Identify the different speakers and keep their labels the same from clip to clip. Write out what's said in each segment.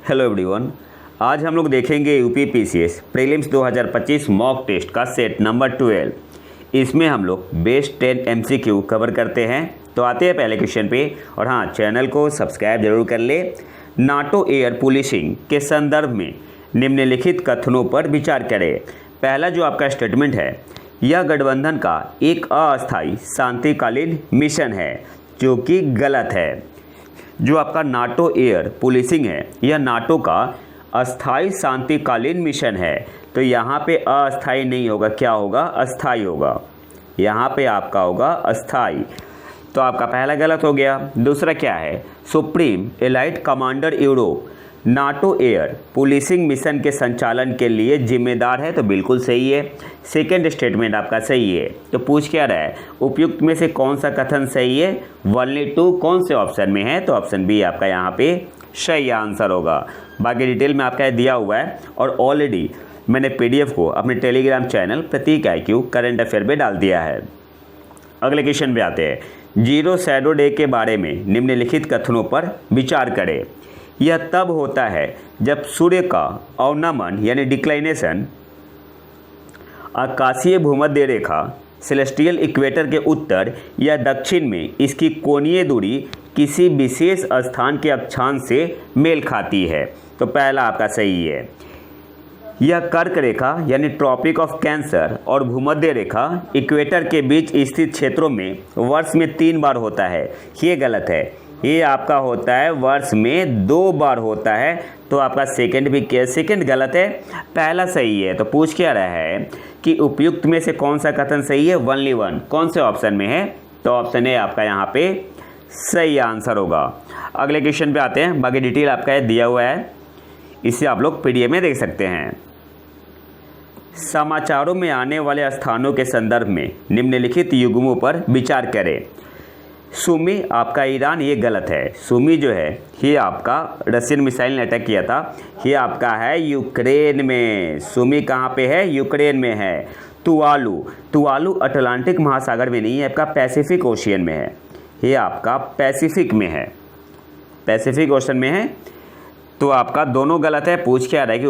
Speaker 1: Hello everyone. आज हम लोग देखेंगे यूपीपीसीएस प्रीलिम्स 2025 मॉक टेस्ट का सेट नंबर 12। इसमें हम लोग बेस्ट 10 एमसीक्यू कवर करते हैं। तो आते हैं पहले क्वेश्चन पे। और हाँ, चैनल को सब्सक्राइब जरूर कर ले। नाटो एयर पुलिसिंग के संदर्भ में निम्नलिखित कथनों पर विचार करें। पहला जो आपका स्टेटमेंट है, यह गठबंधन का एक अस्थायी शांतिकालीन मिशन है, जो कि गलत है। जो आपका नाटो एयर पुलिसिंग है, यह नाटो का अस्थायी शांतिकालीन मिशन है। तो यहाँ पे अस्थायी नहीं होगा, क्या होगा? अस्थायी होगा। यहाँ पे आपका होगा अस्थायी। तो आपका पहला गलत हो गया। दूसरा क्या है? Supreme allied commander Europe NATO air policing mission के संचालन के लिए जिम्मेदार है। तो बिल्कुल सही है। सेकेंड स्टेटमेंट आपका सही है। तो पूछ क्या रहा है? उपयुक्त में से कौन सा कथन सही है? 1 2 कौन से ऑप्शन में है? तो ऑप्शन बी आपका यहाँ पे सही आंसर होगा। बाकी डिटेल में आपका दिया हुआ है और ऑलरेडी मैंने पीडीएफ को अपने टेलीग्राम चैनल प्रतीक IQ करंट अफेयर पे डाल दिया है। अगले क्वेश्चन पे आते हैं। जीरो शैडो डे के बारे में निम्नलिखित कथनों पर विचार करें। यह तब होता है जब सूर्य का अवनमन यानी डिक्लाइनेशन आकाशीय भूमध्य रेखा सेलेस्टियल इक्वेटर के उत्तर या दक्षिण में इसकी कोणीय दूरी किसी विशेष स्थान के अक्षांश से मेल खाती है। तो पहला आपका सही है। यह कर्क रेखा यानी ट्रॉपिक ऑफ कैंसर और भूमध्य रेखा इक्वेटर के बीच स्थित क्षेत्रों में वर्ष में 3 बार होता है। ये गलत है। ये आपका होता है वर्ष में 2 बार होता है। तो आपका सेकंड गलत है, पहला सही है। तो पूछ क्या रहा है कि उपयुक्त में से कौन सा कथन सही है? 1 कौन से ऑप्शन में है? तो ऑप्शन ए आपका यहाँ पे सही आंसर होगा। अगले क्वेश्चन पे आते हैं। बाकी डिटेल आपका दिया हुआ है, इसे आप लोग पीडीएफ में देख सकते हैं। समाचारों में आने वाले स्थानों के संदर्भ में निम्नलिखित युग्मों पर विचार करें। सुमी आपका ईरान, ये गलत है। सुमी जो है ये आपका रशियन मिसाइल ने अटैक किया था। ये आपका है यूक्रेन में। सुमी कहाँ पे है? यूक्रेन में है। तुवालू अटलांटिक महासागर में नहीं है, आपका पैसिफिक ओशियन में है। ये आपका पैसिफिक में है, पैसिफिक ओशन में है। तो आपका दोनों गलत है। पूछ क्या रहा है कि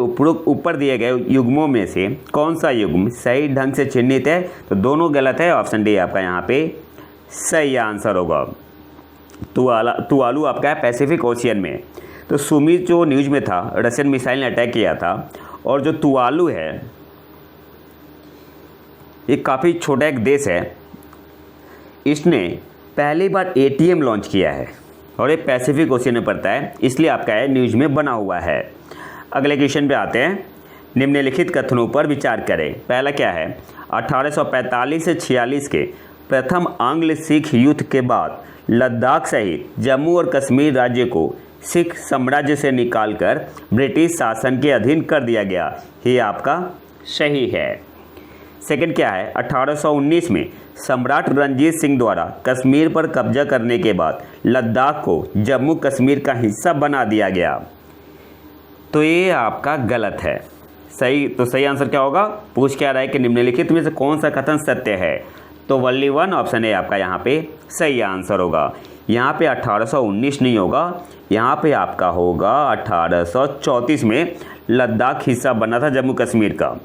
Speaker 1: ऊपर दिए गए युग्मों में से कौन सा युग्म सही ढंग से चिन्हित है? तो दोनों गलत है। ऑप्शन डी आपका यहाँ पे सही आंसर होगा। तुवालू आपका है पैसिफिक ओशियन में। तो सुमी जो न्यूज़ में था, रशियन मिसाइल ने अटैक किया था। और जो तुवालू है ये काफ़ी छोटा एक देश है। इसने पहली बार ATM लॉन्च किया है और ये पैसिफिक ओशियन में पड़ता है, इसलिए आपका है न्यूज़ में बना हुआ है। अगले क्वेश्चन पे आते हैं। निम्नलिखित कथनों पर विचार करें। पहला क्या है? 1845 से 46 के प्रथम आंग्ल सिख युद्ध के बाद लद्दाख सहित जम्मू और कश्मीर राज्य को सिख साम्राज्य से निकालकर ब्रिटिश शासन के अधीन कर दिया गया। ये आपका सही है। सेकंड क्या है? 1819 में सम्राट रणजीत सिंह द्वारा कश्मीर पर कब्जा करने के बाद लद्दाख को जम्मू कश्मीर का हिस्सा बना दिया गया। तो ये आपका गलत है। सही, तो सही आंसर क्या होगा? पूछ क्या रहा है कि निम्नलिखित में से कौन सा कथन सत्य है? तो 1 ऑप्शन है आपका यहाँ पे सही आंसर होगा। यहाँ पे 1819 नहीं होगा, यहाँ पे आपका होगा 1834 में लद्दाख हिस्सा बना था जम्मू कश्मीर का।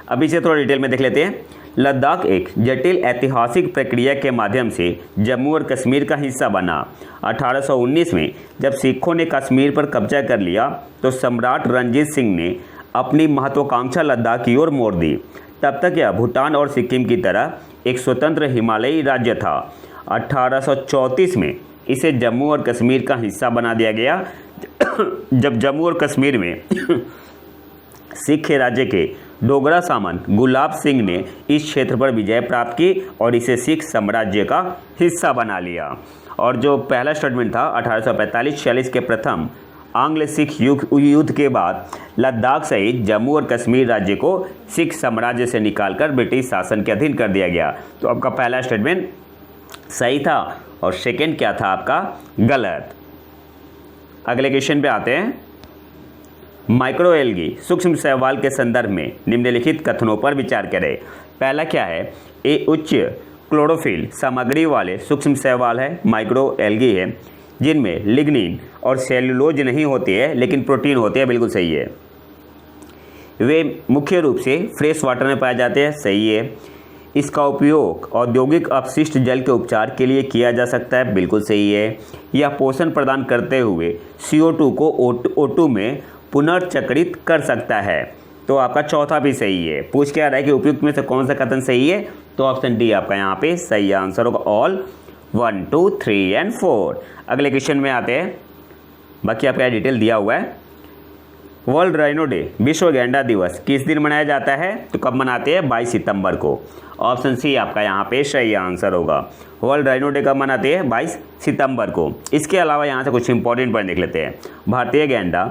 Speaker 1: अभी से थोड़ा डिटेल में देख लेते हैं। लद्दाख एक जटिल ऐतिहासिक प्रक्रिया के माध्यम से जम्मू और कश्मीर का हिस्सा बना। 1819 में जब सिखों ने कश्मीर पर कब्जा कर लिया तो सम्राट रणजीत सिंह ने अपनी महत्वाकांक्षा लद्दाख की ओर मोड़ दी। तब तक यह भूटान और सिक्किम की तरह एक स्वतंत्र हिमालयी राज्य था। 1834 में इसे जम्मू और कश्मीर का हिस्सा बना दिया गया। जब जम्मू और कश्मीर में सिख राज्य के डोगरा सामंत गुलाब सिंह ने इस क्षेत्र पर विजय प्राप्त की और इसे सिख साम्राज्य का हिस्सा बना लिया। और जो पहला स्टेटमेंट था 1845-46 के प्रथम आंग्ल सिख युद्ध के बाद लद्दाख सहित जम्मू और कश्मीर राज्य को सिख साम्राज्य से निकालकर ब्रिटिश शासन के अधीन कर दिया गया। तो आपका पहला स्टेटमेंट सही था और सेकंड क्या था आपका? गलत। अगले क्वेश्चन पे आते हैं। माइक्रोएल्गी सूक्ष्म शैवाल के संदर्भ में निम्नलिखित कथनों पर विचार करें। पहला क्या है? ये उच्च क्लोरोफिल सामग्री वाले सूक्ष्म शैवाल है, माइक्रोएल्गी है। जिनमें लिग्निन और सेल्यूलोज नहीं होती है लेकिन प्रोटीन होते हैं, बिल्कुल सही है। वे मुख्य रूप से फ्रेश वाटर में पाए जाते हैं, सही है। इसका उपयोग औद्योगिक अपशिष्ट जल के उपचार के लिए किया जा सकता है, बिल्कुल सही है। यह पोषण प्रदान करते हुए CO2 को O2 में पुनर्चक्रित कर सकता है, तो आपका चौथा भी सही है। पूछ क्या रहा है कि उपयुक्त में से कौन सा कथन सही है, तो ऑप्शन डी आपका यहाँ पे सही आंसर होगा। All 1, 2, 3 and 4। अगले क्वेश्चन में आते हैं, बाकी आपका डिटेल दिया हुआ है। वर्ल्ड राइनो डे, विश्व गैंडा दिवस किस दिन मनाया जाता है, तो कब मनाते हैं, 22 सितंबर को। ऑप्शन सी आपका यहाँ पे सही आंसर होगा। वर्ल्ड राइनो डे कब मनाते हैं, 22 सितंबर को। इसके अलावा यहाँ से कुछ इंपॉर्टेंट पॉइंट देख लेते हैं। भारतीय गैंडा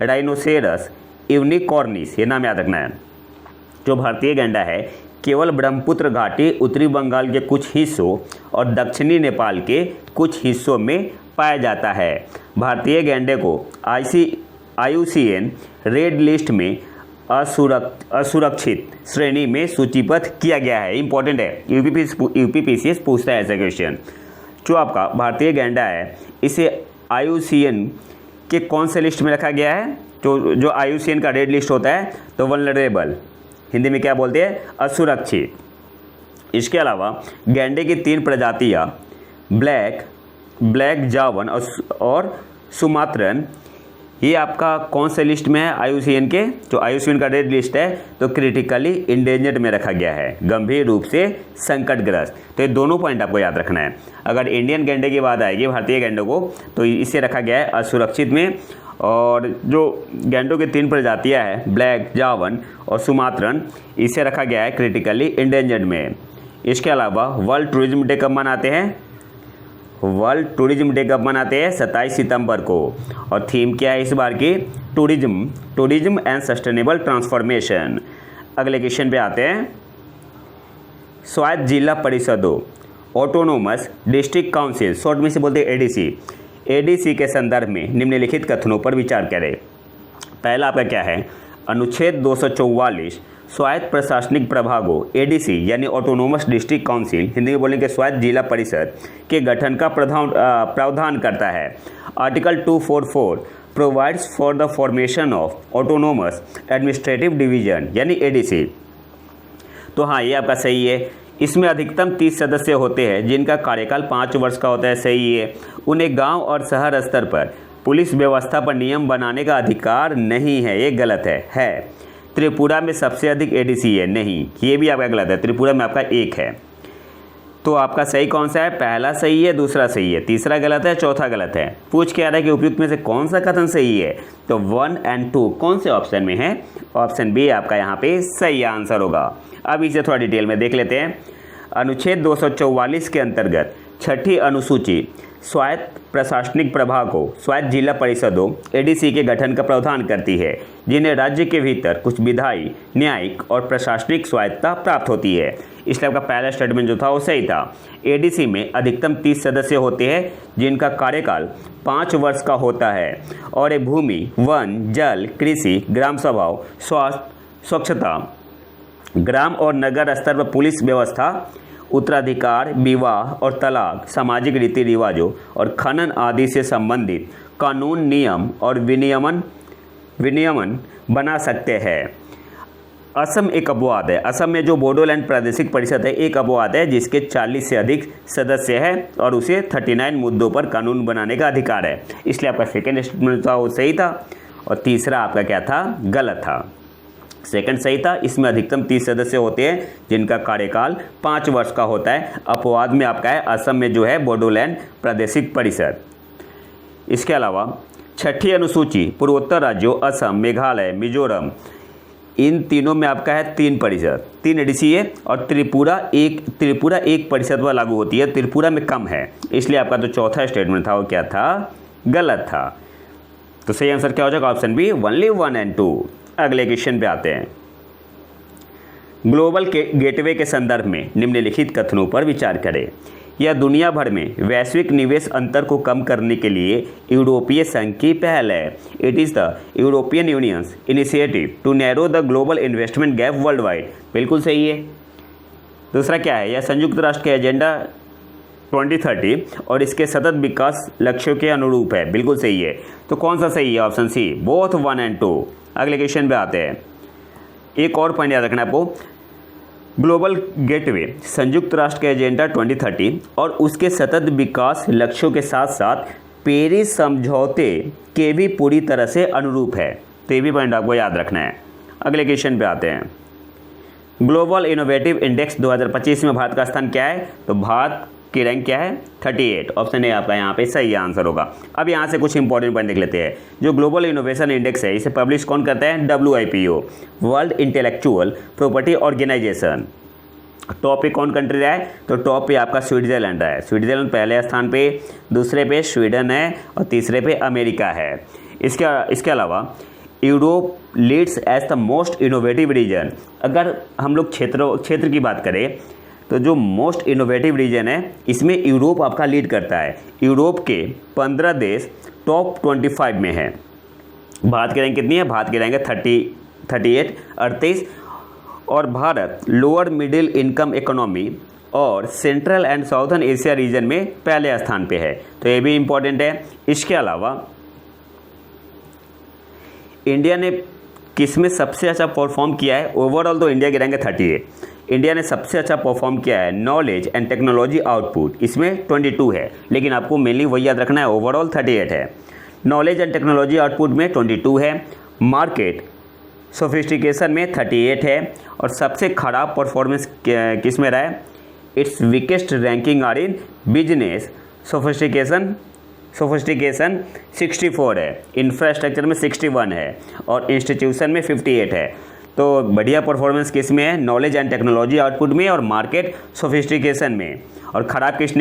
Speaker 1: राइनोसेरस यूनिकॉर्निस, ये नाम याद रखना है। जो भारतीय गैंडा है केवल ब्रह्मपुत्र घाटी, उत्तरी बंगाल के कुछ हिस्सों और दक्षिणी नेपाल के कुछ हिस्सों में पाया जाता है। भारतीय गैंडे को IUCN रेड लिस्ट में असुरक्षित श्रेणी में सूचीबद्ध किया गया है। इंपॉर्टेंट है, यूपीपीसीएस पूछता है ऐसा क्वेश्चन। जो आपका भारतीय गैंडा है इसे IUCN के कौन से लिस्ट में रखा गया है, जो IUCN का रेड लिस्ट होता है, तो वल्नरेबल, हिंदी में क्या बोलते हैं, असुरक्षित। इसके अलावा गैंडे की 3 प्रजातियाँ ब्लैक जावन और सुमात्रन, ये आपका कौन से लिस्ट में है, IUCN के, जो IUCN का रेड लिस्ट है, तो क्रिटिकली इंडेंजर्ड में रखा गया है, गंभीर रूप से संकटग्रस्त। तो ये दोनों पॉइंट आपको याद रखना है। अगर इंडियन गैंडे की बात आएगी, भारतीय गैंडों को, तो इसे रखा गया है असुरक्षित में। और जो गैंडों की 3 प्रजातियां हैं, ब्लैक जावन और सुमात्रन, इसे रखा गया है क्रिटिकली इंडेंजर्ड में। इसके अलावा वर्ल्ड टूरिज्म डे कब मनाते हैं, वर्ल्ड टूरिज्म डे कब मनाते हैं, 27 सितंबर को। और थीम क्या है इस बार की, टूरिज्म एंड सस्टेनेबल ट्रांसफॉर्मेशन। अगले क्वेश्चन पे आते हैं। स्वायत्त जिला परिषदों, ऑटोनोमस डिस्ट्रिक्ट काउंसिल, शॉर्ट में से बोलते हैं ADC के संदर्भ में निम्नलिखित कथनों पर विचार करें। पहला आपका क्या है, अनुच्छेद 244 स्वायत्त प्रशासनिक प्रभागों ADC यानी ऑटोनोमस डिस्ट्रिक्ट काउंसिल, हिंदी में बोलेंगे स्वायत्त जिला परिषद के गठन का प्रावधान करता है। Article 244 provides for the formation of autonomous administrative division यानी ADC। तो हाँ, ये आपका सही है। इसमें अधिकतम 30 सदस्य होते हैं जिनका कार्यकाल 5 वर्ष का होता है, सही है। उन्हें गांव और शहर स्तर पर पुलिस व्यवस्था पर नियम बनाने का अधिकार नहीं है, ये गलत है। त्रिपुरा में सबसे अधिक ADC है, नहीं, ये भी आपका गलत है। त्रिपुरा में आपका 1 है। तो आपका सही कौन सा है, पहला सही है, दूसरा सही है, तीसरा गलत है, चौथा गलत है। पूछ के आ रहा है कि उपयुक्त में से कौन सा कथन सही है, तो 1 और 2 कौन से ऑप्शन में है, ऑप्शन बी आपका यहाँ पे सही आंसर होगा। अब इसे थोड़ा डिटेल में देख लेते हैं। अनुच्छेद 244 के अंतर्गत 6ठी अनुसूची स्वायत्त प्रशासनिक प्रभागों, स्वायत्त जिला परिषदों ADC के गठन का प्रावधान करती है, जिन्हें राज्य के भीतर कुछ विधायी, न्यायिक और प्रशासनिक स्वायत्तता प्राप्त होती है। इसलिए आपका पहला स्टेटमेंट जो था वो सही था। ADC में अधिकतम 30 सदस्य होते हैं जिनका कार्यकाल 5 वर्ष का होता है और ये भूमि, वन, जल, कृषि, ग्राम सभाओं, स्वास्थ्य, स्वच्छता, ग्राम और नगर स्तर पर पुलिस व्यवस्था, उत्तराधिकार, विवाह और तलाक, सामाजिक रीति रिवाजों और खनन आदि से संबंधित कानून, नियम और विनियमन बना सकते हैं। असम एक अपवाद है। असम में जो बोडोलैंड प्रादेशिक परिषद है एक अपवाद है जिसके 40 से अधिक सदस्य हैं और उसे 39 मुद्दों पर कानून बनाने का अधिकार है। इसलिए आपका सेकेंड स्टेटमेंट था वो सही था और तीसरा आपका क्या था, गलत था। सेकंड सही था, इसमें अधिकतम 30 सदस्य होते हैं जिनका कार्यकाल 5 वर्ष का होता है। अपवाद में आपका है असम में जो है बोडोलैंड प्रादेशिक परिषद। इसके अलावा 6ठी अनुसूची पूर्वोत्तर राज्यों असम, मेघालय, मिजोरम, इन तीनों में आपका है 3 परिषद, 3 ADC है और त्रिपुरा एक परिषद पर लागू होती है। त्रिपुरा में कम है, इसलिए आपका जो चौथा स्टेटमेंट था वो क्या था, गलत था। तो सही आंसर क्या हो जाएगा, ऑप्शन बी, ओनली 1 और 2। अगले क्वेश्चन पे आते हैं। ग्लोबल गेटवे के संदर्भ में निम्नलिखित कथनों पर विचार करें। यह दुनिया भर में वैश्विक निवेश अंतर को कम करने के लिए यूरोपीय संघ की पहल है। It is the European Union's initiative to narrow the global investment gap worldwide, बिल्कुल सही है। दूसरा क्या है, यह संयुक्त राष्ट्र के एजेंडा 2030 और इसके सतत विकास लक्ष्यों के अनुरूप है। बिल्कुल सही है। तो कौन सा सही है? Option C, both 1 and 2। अगले क्वेश्चन पे आते हैं। एक और पॉइंट याद रखना आपको, ग्लोबल गेटवे संयुक्त राष्ट्र के एजेंडा 2030 और उसके सतत विकास लक्ष्यों के साथ साथ पेरिस समझौते के भी पूरी तरह से अनुरूप है। तो ये भी पॉइंट आपको याद रखना है। अगले क्वेश्चन पे आते हैं। ग्लोबल इनोवेटिव इंडेक्स 2025 में भारत का स्थान क्या है? तो भारत की रैंक क्या है? 38। ऑप्शन ए आपका यहाँ पे सही आंसर होगा। अब यहाँ से कुछ इंपॉर्टेंट पॉइंट देख लेते हैं। जो ग्लोबल इनोवेशन इंडेक्स है, इसे पब्लिश कौन करता है? WIPO, World Intellectual Property Organization. Top पे कौन कंट्री रहा है? तो टॉप पे आपका स्विट्जरलैंड रहा है। स्विट्जरलैंड पहले स्थान पे, दूसरे पे स्वीडन है और तीसरे पे अमेरिका है। इसके अलावा Europe leads as the most innovative region. अगर हम लोग क्षेत्र की बात करें तो जो मोस्ट इनोवेटिव रीजन है, इसमें यूरोप आपका लीड करता है। यूरोप के 15 देश टॉप 25 में है। भारत की रैंक कितनी है? भारत की रैंक है 38। और Bharat lower middle income economy और central and southern Asia region में पहले स्थान पे है। तो ये भी इम्पोर्टेंट है। इसके अलावा इंडिया ने किस में सबसे अच्छा परफॉर्म किया है? ओवरऑल तो इंडिया की रैंक है 38। इंडिया ने सबसे अच्छा परफॉर्म किया है नॉलेज एंड टेक्नोलॉजी आउटपुट, इसमें 22 है। लेकिन आपको मेनली वही याद रखना है, ओवरऑल 38 है। नॉलेज एंड टेक्नोलॉजी आउटपुट में 22 है। मार्केट सोफिस्टिकेशन में 38 है। और सबसे खराब परफॉर्मेंस किस में रहा है? Its weakest ranking are in business sophistication 64 है। इंफ्रास्ट्रक्चर में 61 है और इंस्टीट्यूशन में 58 है। तो बढ़िया परफॉर्मेंस किस में है? नॉलेज एंड टेक्नोलॉजी आउटपुट में और मार्केट सोफिस्टिकेशन में। और खराब किस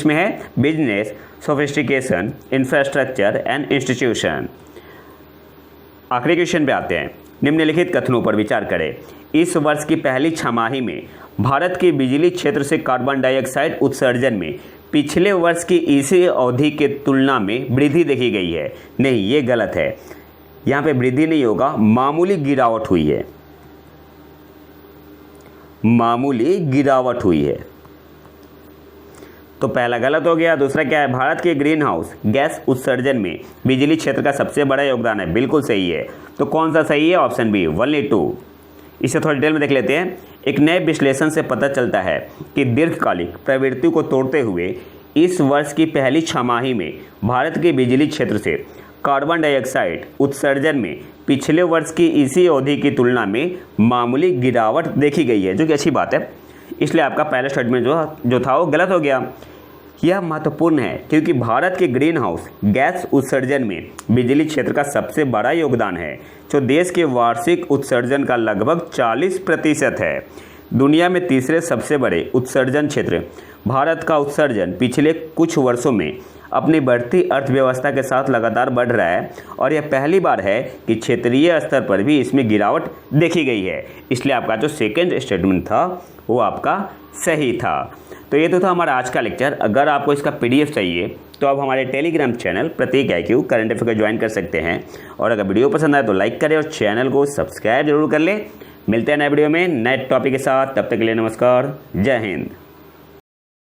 Speaker 1: में है? Business sophistication, infrastructure and institution. आखिरी क्वेश्चन पे आते हैं। निम्नलिखित कथनों पर विचार करें। इस वर्ष की पहली छमाही में भारत के बिजली क्षेत्र से कार्बन डाइऑक्साइड उत्सर्जन में पिछले वर्ष की इसी अवधि के तुलना में वृद्धि देखी गई है। नहीं, ये गलत है। यहाँ पे वृद्धि नहीं होगा, मामूली गिरावट हुई है। मामूली गिरावट हुई है। तो पहला गलत हो गया। दूसरा क्या है? भारत के ग्रीन हाउस गैस उत्सर्जन में बिजली क्षेत्र का सबसे बड़ा योगदान है। बिल्कुल सही है। तो कौन सा सही है? Option B, 1/2। इसे थोड़ी डिटेल में देख लेते हैं। एक नए विश्लेषण से पता चलता है कि दीर्घकालिक प्रवृत्ति को तोड़ते हुए इस वर्ष की पहली छमाही में भारत के बिजली क्षेत्र से कार्बन डाइऑक्साइड उत्सर्जन में पिछले वर्ष की इसी अवधि की तुलना में मामूली गिरावट देखी गई है, जो कि अच्छी बात है। इसलिए आपका पहला स्टेटमेंट जो था वो गलत हो गया। यह महत्वपूर्ण है क्योंकि भारत के ग्रीन हाउस गैस उत्सर्जन में बिजली क्षेत्र का सबसे बड़ा योगदान है, जो देश के वार्षिक उत्सर्जन का लगभग 40% है। दुनिया में तीसरे सबसे बड़े उत्सर्जन क्षेत्र भारत का उत्सर्जन पिछले कुछ वर्षों में अपनी बढ़ती अर्थव्यवस्था के साथ लगातार बढ़ रहा है और यह पहली बार है कि क्षेत्रीय स्तर पर भी इसमें गिरावट देखी गई है। इसलिए आपका जो सेकंड स्टेटमेंट था वो आपका सही था। तो ये तो था हमारा आज का लेक्चर। अगर आपको इसका PDF चाहिए तो आप हमारे टेलीग्राम चैनल प्रतीक IQ करंट अफेयर को ज्वाइन कर सकते हैं। और अगर वीडियो पसंद आए तो लाइक करें और चैनल को सब्सक्राइब जरूर कर लें। मिलते हैं नए वीडियो में नए टॉपिक के साथ। तब तक के लिए नमस्कार, जय हिंद।